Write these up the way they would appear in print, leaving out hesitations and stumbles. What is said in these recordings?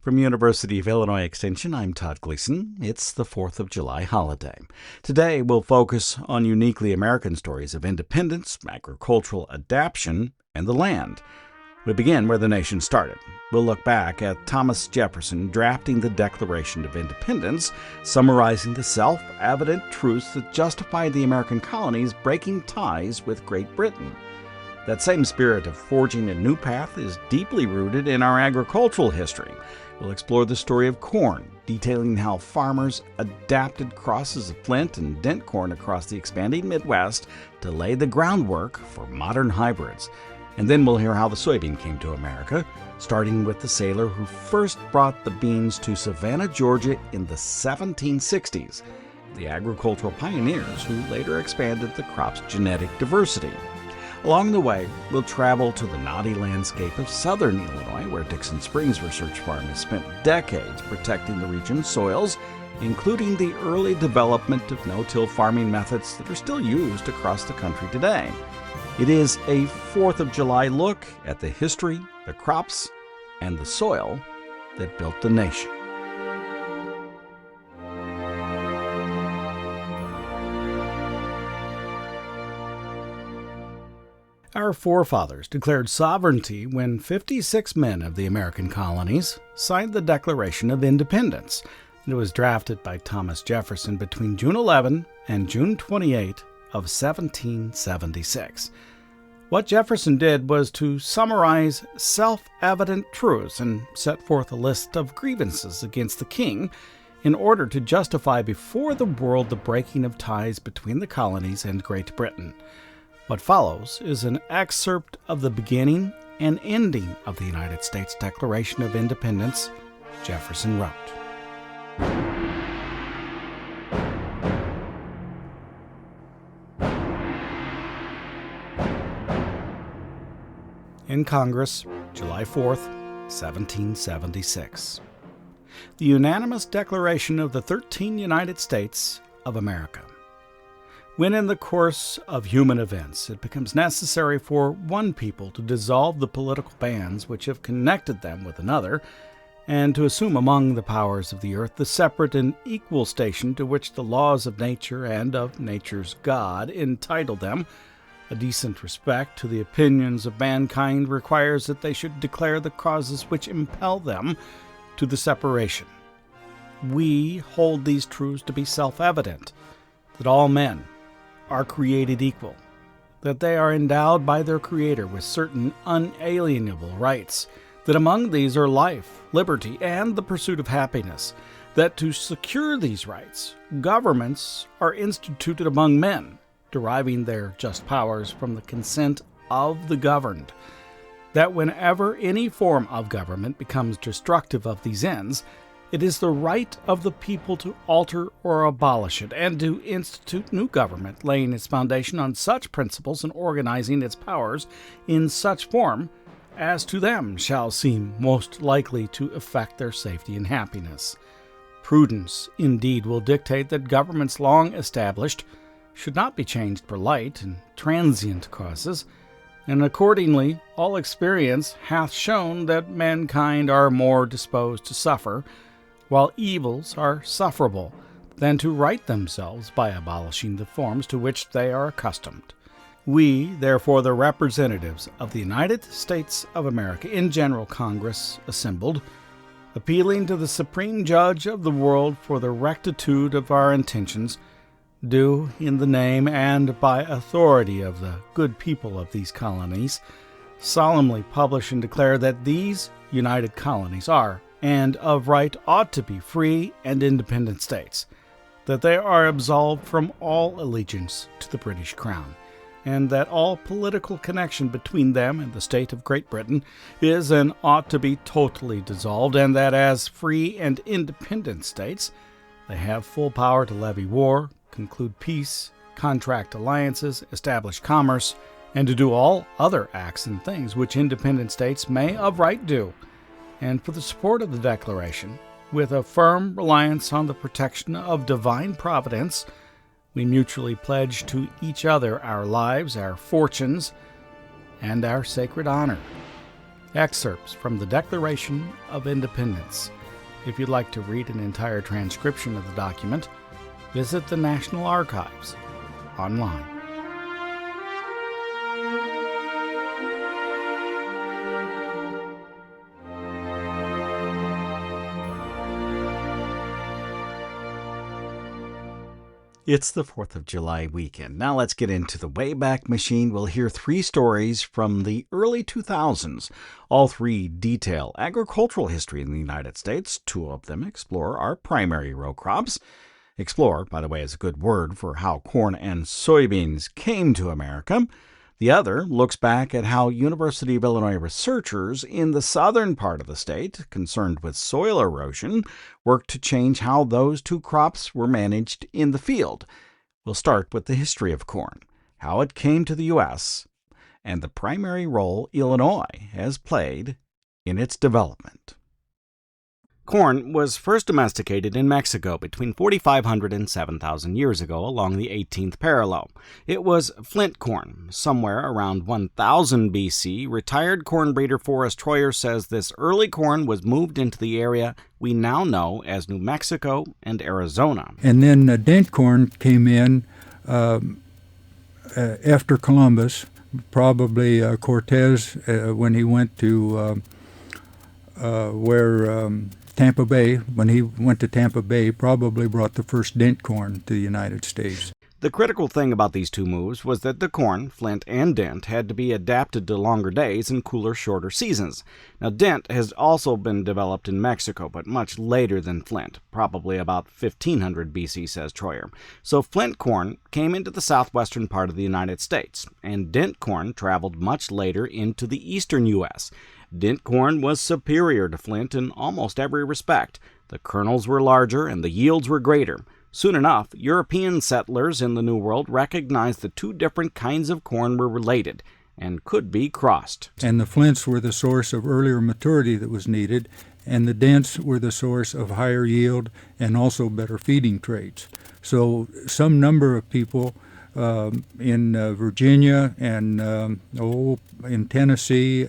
From University of Illinois Extension, I'm Todd Gleason. It's the 4th of July holiday. Today, we'll focus on uniquely American stories of independence, agricultural adaptation, and the land. We begin where the nation started. We'll look back at Thomas Jefferson drafting the Declaration of Independence, summarizing the self-evident truths that justify the American colonies breaking ties with Great Britain. That same spirit of forging a new path is deeply rooted in our agricultural history. We'll explore the story of corn, detailing how farmers adapted crosses of flint and dent corn across the expanding Midwest to lay the groundwork for modern hybrids. And then we'll hear how the soybean came to America, starting with the sailor who first brought the beans to Savannah, Georgia in the 1760s, the agricultural pioneers who later expanded the crop's genetic diversity. Along the way, we'll travel to the knotty landscape of southern Illinois, where Dixon Springs Research Farm has spent decades protecting the region's soils, including the early development of no-till farming methods that are still used across the country today. It is a 4th of July look at the history, the crops, and the soil that built the nation. Our forefathers declared sovereignty when 56 men of the American colonies signed the Declaration of Independence. It was drafted by Thomas Jefferson between June 11 and June 28 of 1776. What Jefferson did was to summarize self-evident truths and set forth a list of grievances against the king in order to justify before the world the breaking of ties between the colonies and Great Britain. What follows is an excerpt of the beginning and ending of the United States Declaration of Independence Jefferson wrote. In Congress, July 4th, 1776. The unanimous declaration of the 13 United States of America. When in the course of human events it becomes necessary for one people to dissolve the political bands which have connected them with another, and to assume among the powers of the earth the separate and equal station to which the laws of nature and of nature's God entitle them, a decent respect to the opinions of mankind requires that they should declare the causes which impel them to the separation. We hold these truths to be self-evident, that all men are created equal, that they are endowed by their Creator with certain unalienable rights, that among these are life, liberty, and the pursuit of happiness, that to secure these rights, governments are instituted among men, deriving their just powers from the consent of the governed, that whenever any form of government becomes destructive of these ends, it is the right of the people to alter or abolish it, and to institute new government, laying its foundation on such principles and organizing its powers in such form as to them shall seem most likely to effect their safety and happiness. Prudence, indeed, will dictate that governments long established should not be changed for light and transient causes, and accordingly all experience hath shown that mankind are more disposed to suffer, while evils are sufferable, than to right themselves by abolishing the forms to which they are accustomed. We, therefore, the representatives of the United States of America in General Congress assembled, appealing to the Supreme Judge of the world for the rectitude of our intentions, do, in the name and by authority of the good people of these colonies, solemnly publish and declare that these united colonies are, and of right ought to be, free and independent states, that they are absolved from all allegiance to the British Crown, and that all political connection between them and the state of Great Britain is and ought to be totally dissolved, and that as free and independent states they have full power to levy war, conclude peace, contract alliances, establish commerce, and to do all other acts and things which independent states may of right do. And for the support of the Declaration, with a firm reliance on the protection of divine providence, we mutually pledge to each other our lives, our fortunes, and our sacred honor. excerpts from the Declaration of Independence. If you'd like to read an entire transcription of the document, visit the National Archives online. It's the 4th of July weekend. Now let's get into the Wayback Machine. We'll hear 3 stories from the early 2000s. All 3 detail agricultural history in the United States. 2 of them explore our primary row crops. Explore, by the way, is a good word for how corn and soybeans came to America. The other looks back at how University of Illinois researchers in the southern part of the state, concerned with soil erosion, worked to change how those 2 crops were managed in the field. We'll start with the history of corn, how it came to the U.S., and the primary role Illinois has played in its development. Corn was first domesticated in Mexico between 4,500 and 7,000 years ago along the 18th parallel. It was flint corn. Somewhere around 1000 BC, retired corn breeder Forrest says this early corn was moved into the area we now know as New Mexico and Arizona. And then dent corn came in after Columbus, probably Cortez, when he went to Tampa Bay, when he went to Tampa Bay, probably brought the first dent corn to the United States. The critical thing about these 2 moves was that the corn, flint and dent, had to be adapted to longer days and cooler, shorter seasons. Now, dent has also been developed in Mexico, but much later than flint, probably about 1500 BC, says Troyer. So flint corn came into the southwestern part of the United States, and dent corn traveled much later into the eastern U.S. Dent corn was superior to flint in almost every respect. The kernels were larger and the yields were greater. Soon enough, European settlers in the New World recognized the 2 different kinds of corn were related and could be crossed. And the flints were the source of earlier maturity that was needed, and the dents were the source of higher yield and also better feeding traits. So some number of people in Virginia and in Tennessee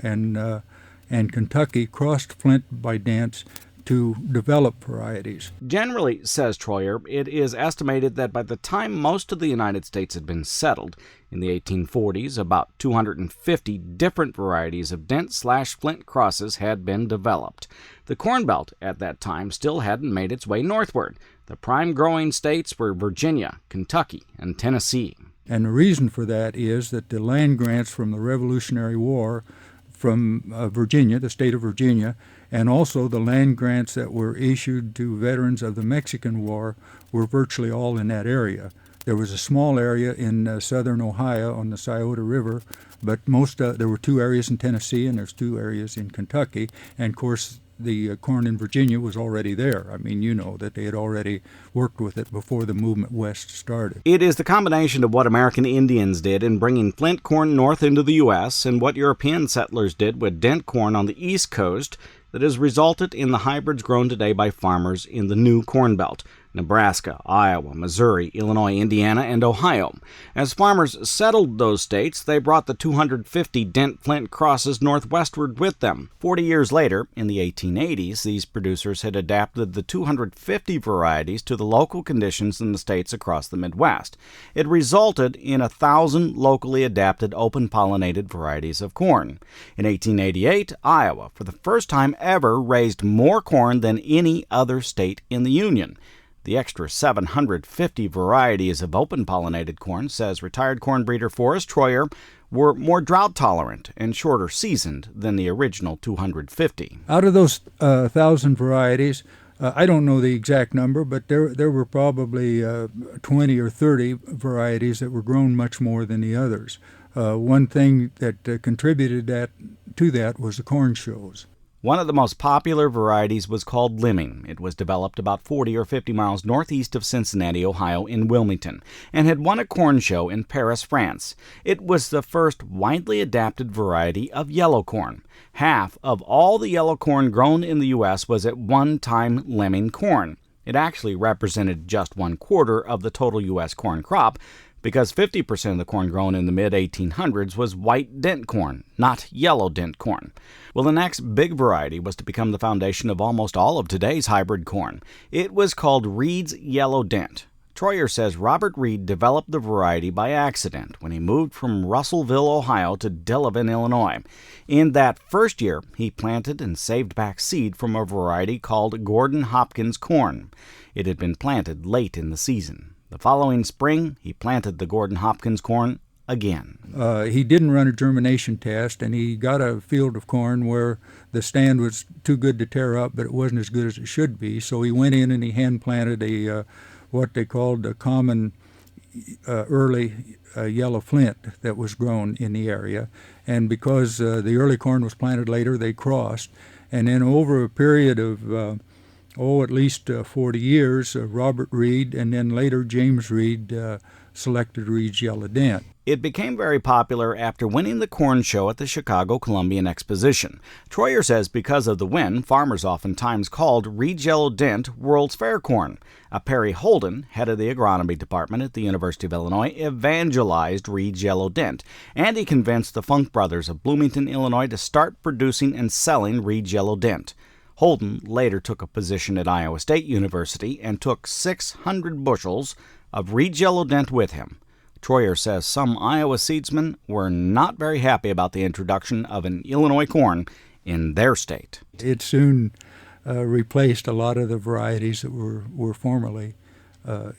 and Kentucky crossed flint by dents to develop varieties. Generally, says Troyer, it is estimated that by the time most of the United States had been settled, in the 1840s, about 250 different varieties of dent/flint crosses had been developed. The Corn Belt at that time still hadn't made its way northward. The prime growing states were Virginia, Kentucky, and Tennessee. And the reason for that is that the land grants from the Revolutionary War from Virginia, the state of Virginia, and also the land grants that were issued to veterans of the Mexican War were virtually all in that area. There was a small area in southern Ohio on the Scioto River, but there were 2 areas in Tennessee and there's 2 areas in Kentucky, and of course the corn in Virginia was already there. I mean, you know that they had already worked with it before the movement west started. It is the combination of what American Indians did in bringing flint corn north into the U.S. and what European settlers did with dent corn on the East Coast that has resulted in the hybrids grown today by farmers in the new Corn Belt. Nebraska, Iowa, Missouri, Illinois, Indiana, and Ohio. As farmers settled those states, they brought the 250 dent-flint crosses northwestward with them. 40 years later, in the 1880s, these producers had adapted the 250 varieties to the local conditions in the states across the Midwest. It resulted in 1,000 locally adapted open-pollinated varieties of corn. In 1888, Iowa, for the first time ever, raised more corn than any other state in the Union. The extra 750 varieties of open-pollinated corn, says retired corn breeder Forrest, were more drought-tolerant and shorter seasoned than the original 250. Out of those 1,000 varieties, I don't know the exact number, but there were probably 20 or 30 varieties that were grown much more than the others. One thing that contributed to that was the corn shows. One of the most popular varieties was called Limming. It was developed about 40 or 50 miles northeast of Cincinnati, Ohio, in Wilmington, and had won a corn show in Paris, France. It was the first widely adapted variety of yellow corn. Half of all the yellow corn grown in the U.S. was at one time Limming corn. It actually represented just 1/4 of the total U.S. corn crop. because 50% of the corn grown in the mid-1800s was white dent corn, not yellow dent corn. Well, the next big variety was to become the foundation of almost all of today's hybrid corn. It was called Reed's Yellow Dent. Troyer says Robert Reed developed the variety by accident when he moved from Russellville, Ohio to Delavan, Illinois. In that first year, he planted and saved back seed from a variety called Gordon Hopkins corn. It had been planted late in the season. The following spring, he planted the Gordon Hopkins corn again. He didn't run a germination test, and he got a field of corn where the stand was too good to tear up, but it wasn't as good as it should be. So he went in and he hand-planted what they called a common early yellow flint that was grown in the area. And because the early corn was planted later, they crossed. And then over a period of at least 40 years, Robert Reed and then later James Reed selected Reed's Yellow Dent. It became very popular after winning the corn show at the Chicago Columbian Exposition. Troyer says because of the win, farmers oftentimes called Reed's Yellow Dent World's Fair corn. Perry Holden, head of the agronomy department at the University of Illinois, evangelized Reed's Yellow Dent, and he convinced the Funk brothers of Bloomington, Illinois, to start producing and selling Reed's Yellow Dent. Holden later took a position at Iowa State University and took 600 bushels of Reed's Yellow Dent with him. Troyer says some Iowa seedsmen were not very happy about the introduction of an Illinois corn in their state. It soon replaced a lot of the varieties that were formerly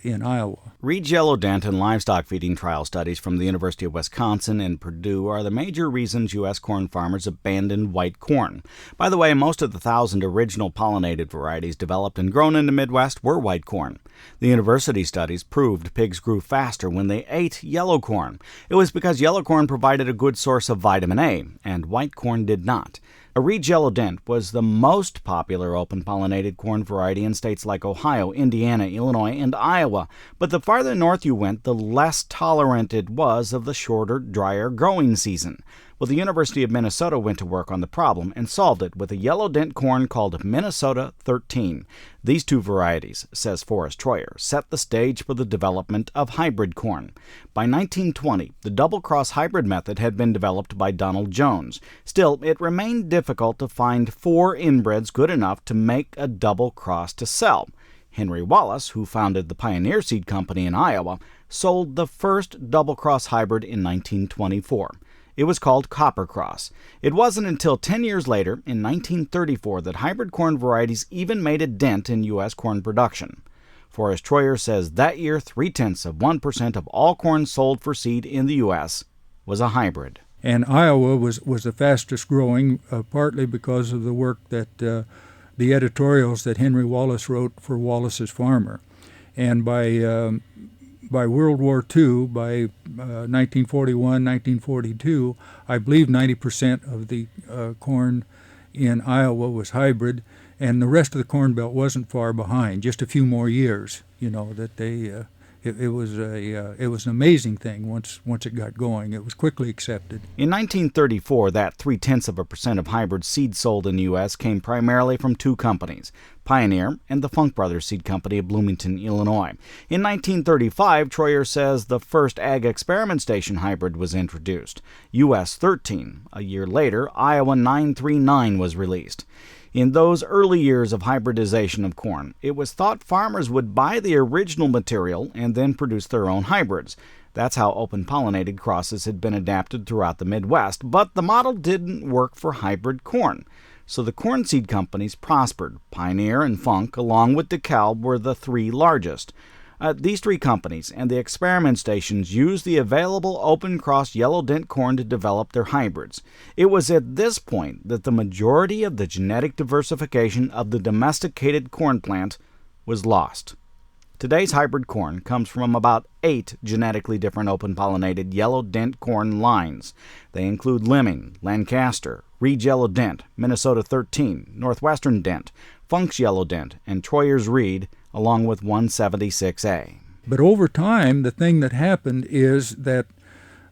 in Iowa. Reed's Yellow Dent and livestock feeding trial studies from the University of Wisconsin and Purdue are the major reasons U.S. corn farmers abandoned white corn. By the way, most of the 1,000 original pollinated varieties developed and grown in the Midwest were white corn. The university studies proved pigs grew faster when they ate yellow corn. It was because yellow corn provided a good source of vitamin A, and white corn did not. A Reed's Yellow Dent was the most popular open-pollinated corn variety in states like Ohio, Indiana, Illinois, and Iowa. But the farther north you went, the less tolerant it was of the shorter, drier growing season. Well, the University of Minnesota went to work on the problem and solved it with a yellow dent corn called Minnesota 13. These two varieties, says Forrest Troyer, set the stage for the development of hybrid corn. By 1920, the double-cross hybrid method had been developed by Donald Jones. Still, it remained difficult to find 4 inbreds good enough to make a double cross to sell. Henry Wallace, who founded the Pioneer Seed Company in Iowa, sold the first double-cross hybrid in 1924. It was called Copper Cross. It wasn't until 10 years later, in 1934, that hybrid corn varieties even made a dent in U.S. corn production. Forrest Troyer says that year, 0.3% of all corn sold for seed in the U.S. was a hybrid. And Iowa was the fastest growing, partly because of the work that the editorials that Henry Wallace wrote for Wallace's Farmer. And by World War II, by 1941, 1942, I believe 90% of the corn in Iowa was hybrid, and the rest of the Corn Belt wasn't far behind. Just a few more years, that they. It was an amazing thing once it got going. It was quickly accepted. In 1934, that 0.3% of hybrid seed sold in the U.S. came primarily from 2 companies, Pioneer and the Funk Brothers Seed Company of Bloomington, Illinois. In 1935, Troyer says the first Ag Experiment Station hybrid was introduced, U.S. 13. A year later, Iowa 939 was released. In those early years of hybridization of corn, it was thought farmers would buy the original material and then produce their own hybrids. That's how open-pollinated crosses had been adapted throughout the Midwest, but the model didn't work for hybrid corn. So the corn seed companies prospered. Pioneer and Funk, along with DeKalb, were the 3 largest. These 3 companies and the experiment stations used the available open-cross yellow dent corn to develop their hybrids. It was at this point that the majority of the genetic diversification of the domesticated corn plant was lost. Today's hybrid corn comes from about 8 genetically different open-pollinated yellow dent corn lines. They include Lemming, Lancaster, Reed's Yellow Dent, Minnesota 13, Northwestern Dent, Funk's Yellow Dent, and Troyer's Reed, along with 176A. But over time, the thing that happened is that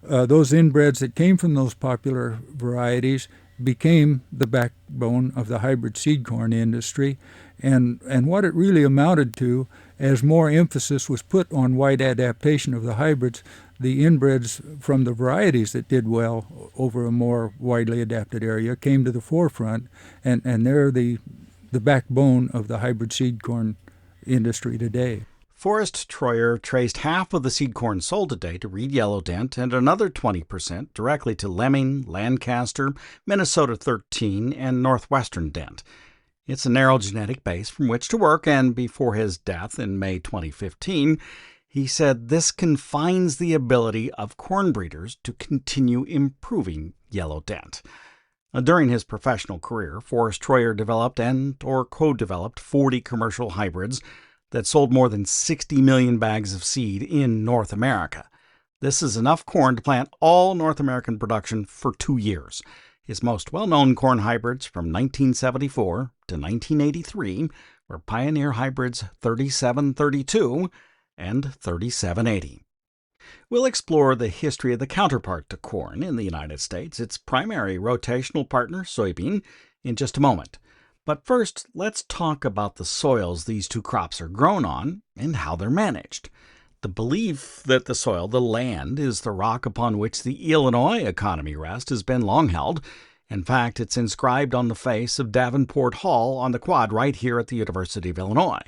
those inbreds that came from those popular varieties became the backbone of the hybrid seed corn industry, And what it really amounted to, as more emphasis was put on wide adaptation of the hybrids, the inbreds from the varieties that did well over a more widely adapted area came to the forefront, and they're the backbone of the hybrid seed corn industry today. Forrest Troyer traced half of the seed corn sold today to Reed Yellow Dent and another 20% directly to Lemming, Lancaster, Minnesota 13, and Northwestern Dent. It's a narrow genetic base from which to work, and before his death in May 2015, he said this confines the ability of corn breeders to continue improving Yellow Dent. During his professional career, Forrest Troyer developed or co-developed 40 commercial hybrids that sold more than 60 million bags of seed in North America. This is enough corn to plant all North American production for 2 years. His most well-known corn hybrids from 1974 to 1983 were Pioneer hybrids 3732 and 3780. We'll explore the history of the counterpart to corn in the United States, its primary rotational partner, soybean, in just a moment. But first, let's talk about the soils these two crops are grown on and how they're managed. The belief that the soil, the land, is the rock upon which the Illinois economy rests has been long held. In fact, it's inscribed on the face of Davenport Hall on the quad right here at the University of Illinois.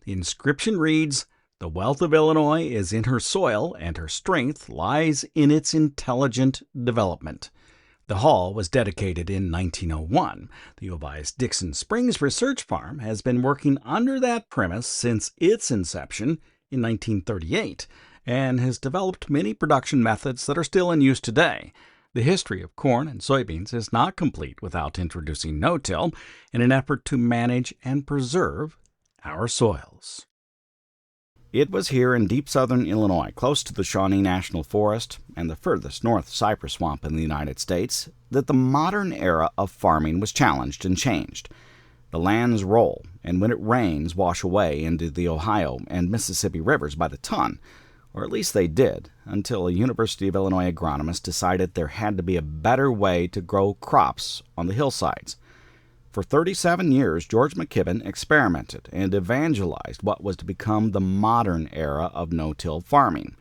The inscription reads, "The wealth of Illinois is in her soil, and her strength lies in its intelligent development." The hall was dedicated in 1901. The U of I's Dixon Springs Research Farm has been working under that premise since its inception in 1938 and has developed many production methods that are still in use today. The history of corn and soybeans is not complete without introducing no-till in an effort to manage and preserve our soils. It was here in deep southern Illinois, close to the Shawnee National Forest and the furthest north cypress swamp in the United States, that the modern era of farming was challenged and changed. The lands roll, and when it rains, wash away into the Ohio and Mississippi rivers by the ton, or at least they did, until a University of Illinois agronomist decided there had to be a better way to grow crops on the hillsides. For 37 years, George McKibben experimented and evangelized what was to become the modern era of no-till farming.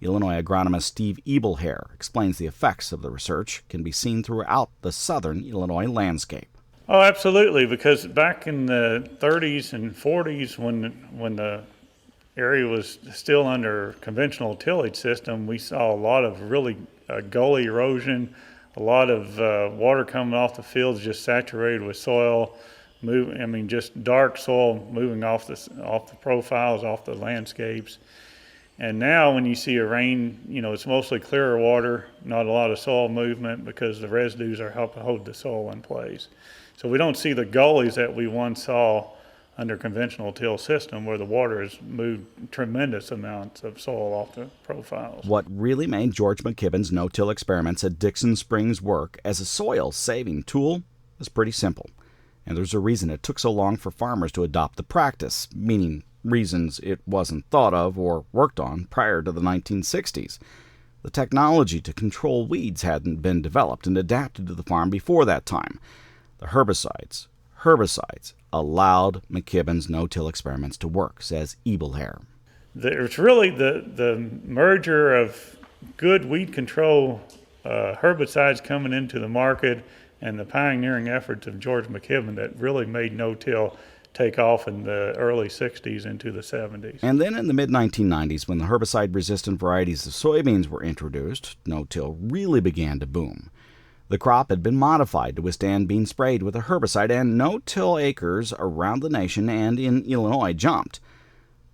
Illinois agronomist Steve Ebelhair explains the effects of the research can be seen throughout the southern Illinois landscape. Oh, absolutely, because back in the 30s and 40s, when the area was still under conventional tillage system, we saw a lot of really gully erosion, a lot of water coming off the fields just saturated with soil, just dark soil moving off the profiles, off the landscapes. And now when you see a rain, it's mostly clearer water, not a lot of soil movement because the residues are helping hold the soil in place. So we don't see the gullies that we once saw under conventional till system where the water has moved tremendous amounts of soil off the profiles. What really made George McKibben's no-till experiments at Dixon Springs work as a soil-saving tool is pretty simple. And there's a reason it took so long for farmers to adopt the practice, meaning reasons it wasn't thought of or worked on prior to the 1960s. The technology to control weeds hadn't been developed and adapted to the farm before that time. The herbicides allowed McKibben's no-till experiments to work, says Ebelhair. It's really the merger of good weed control herbicides coming into the market and the pioneering efforts of George McKibben that really made no-till take off in the early 60s into the 70s. And then in the mid-1990s, when the herbicide-resistant varieties of soybeans were introduced, no-till really began to boom. The crop had been modified to withstand being sprayed with a herbicide, and no-till acres around the nation and in Illinois jumped.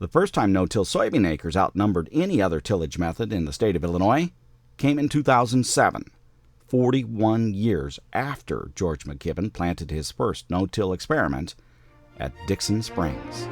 The first time no-till soybean acres outnumbered any other tillage method in the state of Illinois came in 2007, 41 years after George McKibben planted his first no-till experiment at Dixon Springs.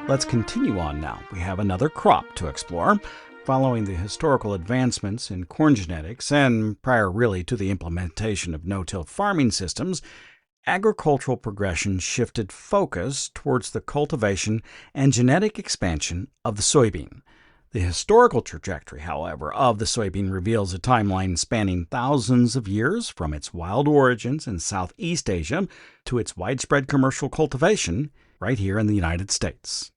Let's continue on now. We have another crop to explore. Following the historical advancements in corn genetics, and prior really to the implementation of no-till farming systems, agricultural progression shifted focus towards the cultivation and genetic expansion of the soybean. The historical trajectory, however, of the soybean reveals a timeline spanning thousands of years from its wild origins in Southeast Asia to its widespread commercial cultivation right here in the United States.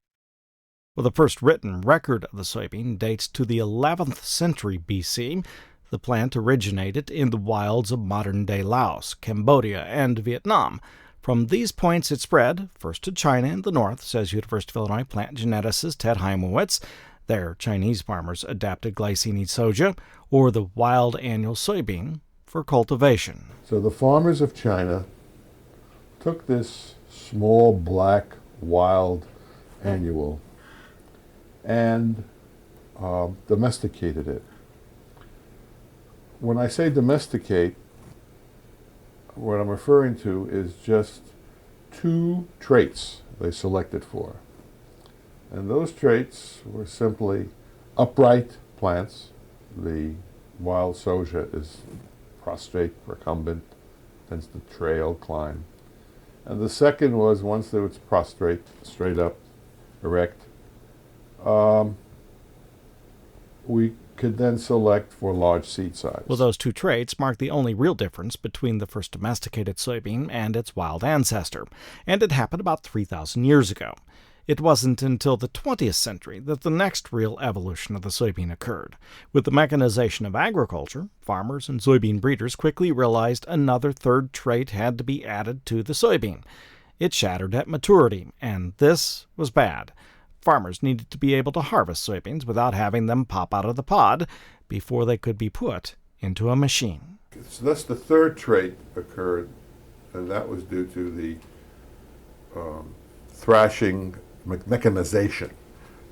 Well, the first written record of the soybean dates to the 11th century BC. The plant originated in the wilds of modern-day Laos, Cambodia, and Vietnam. From these points it spread, first to China in the north, says University of Illinois plant geneticist Ted Hymowitz. There, Chinese farmers adapted Glycine soja, or the wild annual soybean, for cultivation. So the farmers of China took this small black wild annual and domesticated it. When I say domesticate, what I'm referring to is just two traits they selected for. And those traits were simply upright plants. The wild soja is prostrate, recumbent, tends to trail, climb. And the second was once that it's prostrate, straight up, erect, we could then select for large seed size. Well, those two traits mark the only real difference between the first domesticated soybean and its wild ancestor, and it happened about 3,000 years ago. It wasn't until the 20th century that the next real evolution of the soybean occurred. With the mechanization of agriculture, farmers and soybean breeders quickly realized another third trait had to be added to the soybean. It shattered at maturity, and this was bad. Farmers needed to be able to harvest soybeans without having them pop out of the pod before they could be put into a machine. So thus the third trait occurred, and that was due to the thrashing mechanization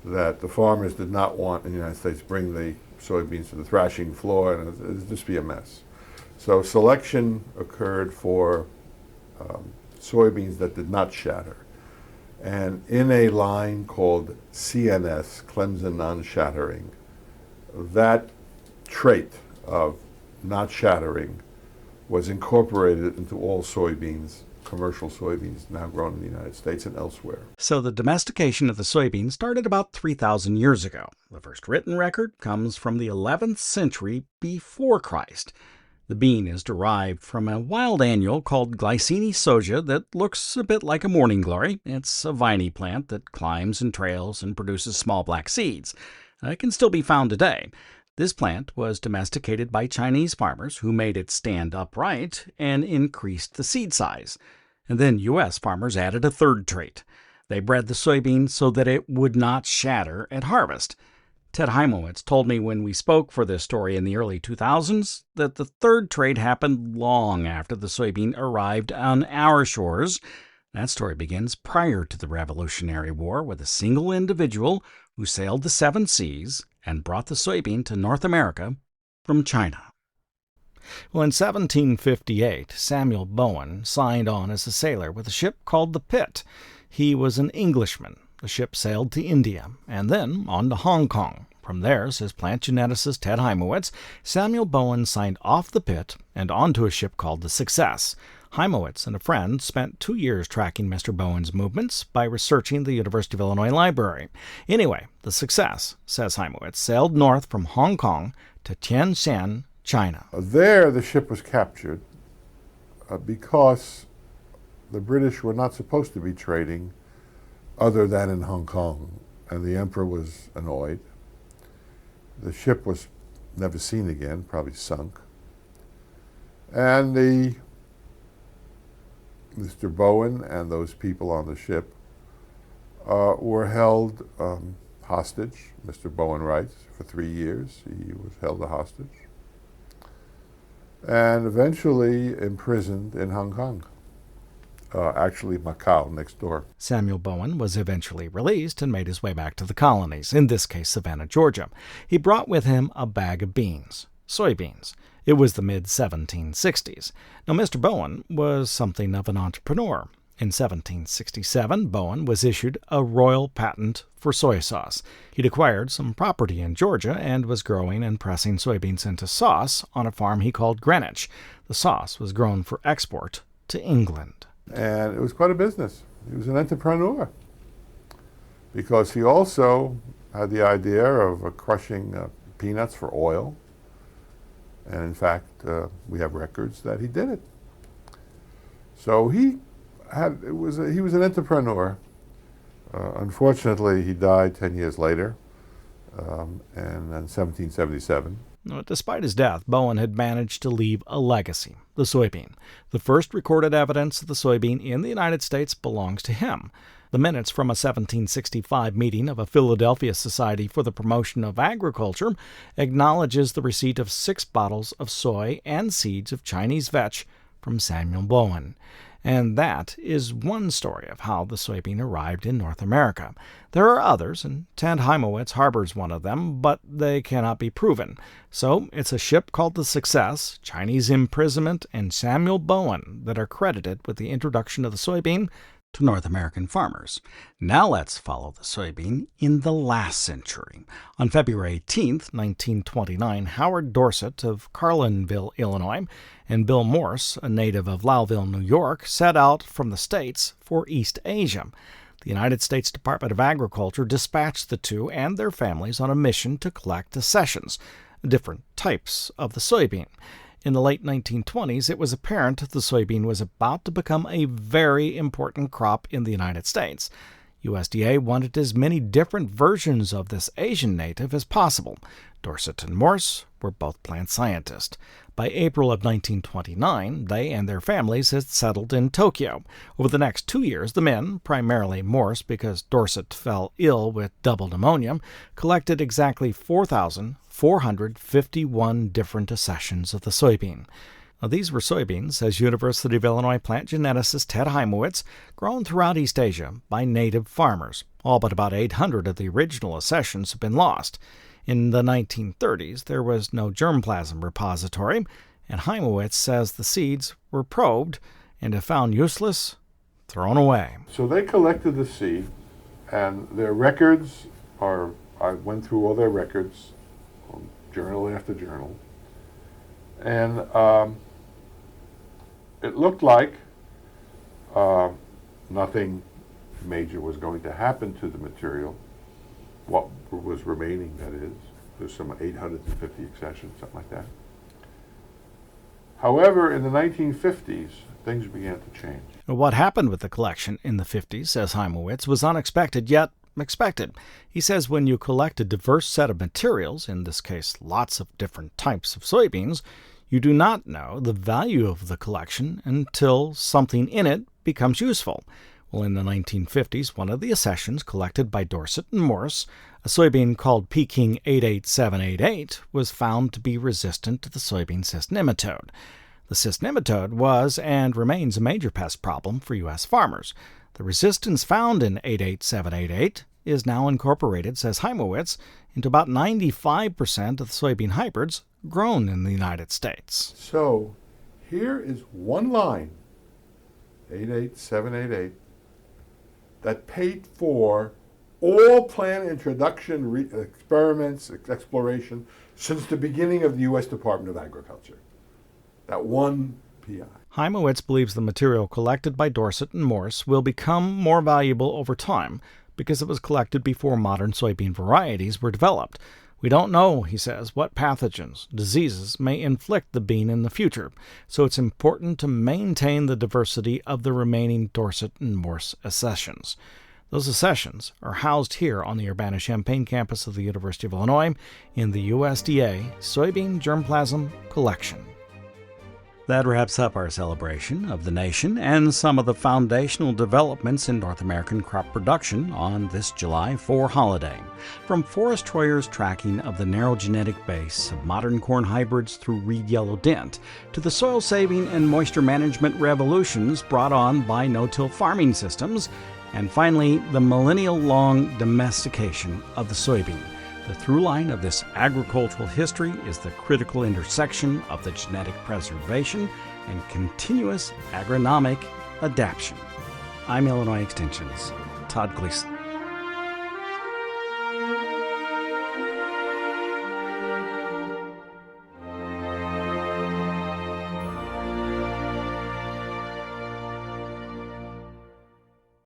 that the farmers did not want in the United States bring the soybeans to the thrashing floor, and it would just be a mess. So selection occurred for soybeans that did not shatter. And in a line called CNS, Clemson non-shattering, that trait of not shattering was incorporated into all soybeans, commercial soybeans now grown in the United States and elsewhere. So the domestication of the soybean started about 3,000 years ago. The first written record comes from the 11th century before Christ. The bean is derived from a wild annual called Glycine soja that looks a bit like a morning glory. It's a viney plant that climbs and trails and produces small black seeds. It can still be found today. This plant was domesticated by Chinese farmers who made it stand upright and increased the seed size. And then U.S. farmers added a third trait. They bred the soybean so that it would not shatter at harvest. Ted Hymowitz told me when we spoke for this story in the early 2000s that the third trait happened long after the soybean arrived on our shores. That story begins prior to the Revolutionary War with a single individual who sailed the 7 seas and brought the soybean to North America from China. Well, in 1758, Samuel Bowen signed on as a sailor with a ship called the Pitt. He was an Englishman. The ship sailed to India and then on to Hong Kong. From there, says plant geneticist Ted Hymowitz, Samuel Bowen signed off the Pitt and onto a ship called the Success. Hymowitz and a friend spent 2 years tracking Mr. Bowen's movements by researching the University of Illinois Library. Anyway, the Success, says Hymowitz, sailed north from Hong Kong to Tianshan, China. There, the ship was captured because the British were not supposed to be trading other than in Hong Kong, and the emperor was annoyed. The ship was never seen again, probably sunk. And Mr. Bowen and those people on the ship were held hostage, Mr. Bowen writes, for 3 years. He was held a hostage. And eventually imprisoned in Hong Kong. Actually Macau, next door. Samuel Bowen was eventually released and made his way back to the colonies, in this case Savannah, Georgia. He brought with him a bag of beans, soybeans. It was the mid-1760s. Now, Mr. Bowen was something of an entrepreneur. In 1767, Bowen was issued a royal patent for soy sauce. He'd acquired some property in Georgia and was growing and pressing soybeans into sauce on a farm he called Greenwich. The sauce was grown for export to England. And it was quite a business. He was an entrepreneur because he also had the idea of crushing peanuts for oil. And in fact, we have records that he did it. So he was an entrepreneur. Unfortunately, he died 10 years later, and in 1777. Despite his death, Bowen had managed to leave a legacy, the soybean. The first recorded evidence of the soybean in the United States belongs to him. The minutes from a 1765 meeting of a Philadelphia Society for the Promotion of Agriculture acknowledges the receipt of 6 bottles of soy and seeds of Chinese vetch from Samuel Bowen. And that is one story of how the soybean arrived in North America. There are others, and Ted Hymowitz harbors one of them, but they cannot be proven. So it's a ship called the Success, Chinese imprisonment, and Samuel Bowen that are credited with the introduction of the soybean to North American farmers. Now let's follow the soybean in the last century. On February 18, 1929, Howard Dorset of Carlinville, Illinois, and Bill Morse, a native of Lowville, New York, set out from the States for East Asia. The United States Department of Agriculture dispatched the two and their families on a mission to collect accessions, different types of the soybean. In the late 1920s, it was apparent the soybean was about to become a very important crop in the United States. USDA wanted as many different versions of this Asian native as possible. Dorset and Morse were both plant scientists. By April of 1929, they and their families had settled in Tokyo. Over the next 2 years, the men, primarily Morse because Dorset fell ill with double pneumonia, collected exactly 4,451 different accessions of the soybean. Now, these were soybeans, says University of Illinois plant geneticist Ted Hymowitz, grown throughout East Asia by native farmers. All but about 800 of the original accessions have been lost. In the 1930s, there was no germplasm repository, and Hymowitz says the seeds were probed and, if found useless, thrown away. So they collected the seed, and their records I went through all their records, journal after journal, and it looked like nothing major was going to happen to the material. What was remaining, that is. There's some 850 accessions, something like that. However, in the 1950s, things began to change. What happened with the collection in the 50s, says Hymowitz, was unexpected, yet expected. He says when you collect a diverse set of materials, in this case lots of different types of soybeans, you do not know the value of the collection until something in it becomes useful. Well, in the 1950s, one of the accessions collected by Dorset and Morse, a soybean called Peking 88788, was found to be resistant to the soybean cyst nematode. The cyst nematode was and remains a major pest problem for U.S. farmers. The resistance found in 88788 is now incorporated, says Hymowitz, into about 95% of the soybean hybrids grown in the United States. So here is one line, 88788, that paid for all plant introduction experiments, exploration, since the beginning of the U.S. Department of Agriculture. That one PI. Hymowitz believes the material collected by Dorset and Morse will become more valuable over time because it was collected before modern soybean varieties were developed. We don't know, he says, what pathogens, diseases may inflict the bean in the future, so it's important to maintain the diversity of the remaining Dorset and Morse accessions. Those accessions are housed here on the Urbana-Champaign campus of the University of Illinois in the USDA Soybean Germplasm Collection. That wraps up our celebration of the nation and some of the foundational developments in North American crop production on this July 4 holiday. From Forrest Troyer's tracking of the narrow genetic base of modern corn hybrids through Reed Yellow Dent, to the soil saving and moisture management revolutions brought on by no-till farming systems, and finally the millennial-long domestication of the soybean. The through line of this agricultural history is the critical intersection of the genetic preservation and continuous agronomic adaptation. I'm Illinois Extension's Todd Gleason.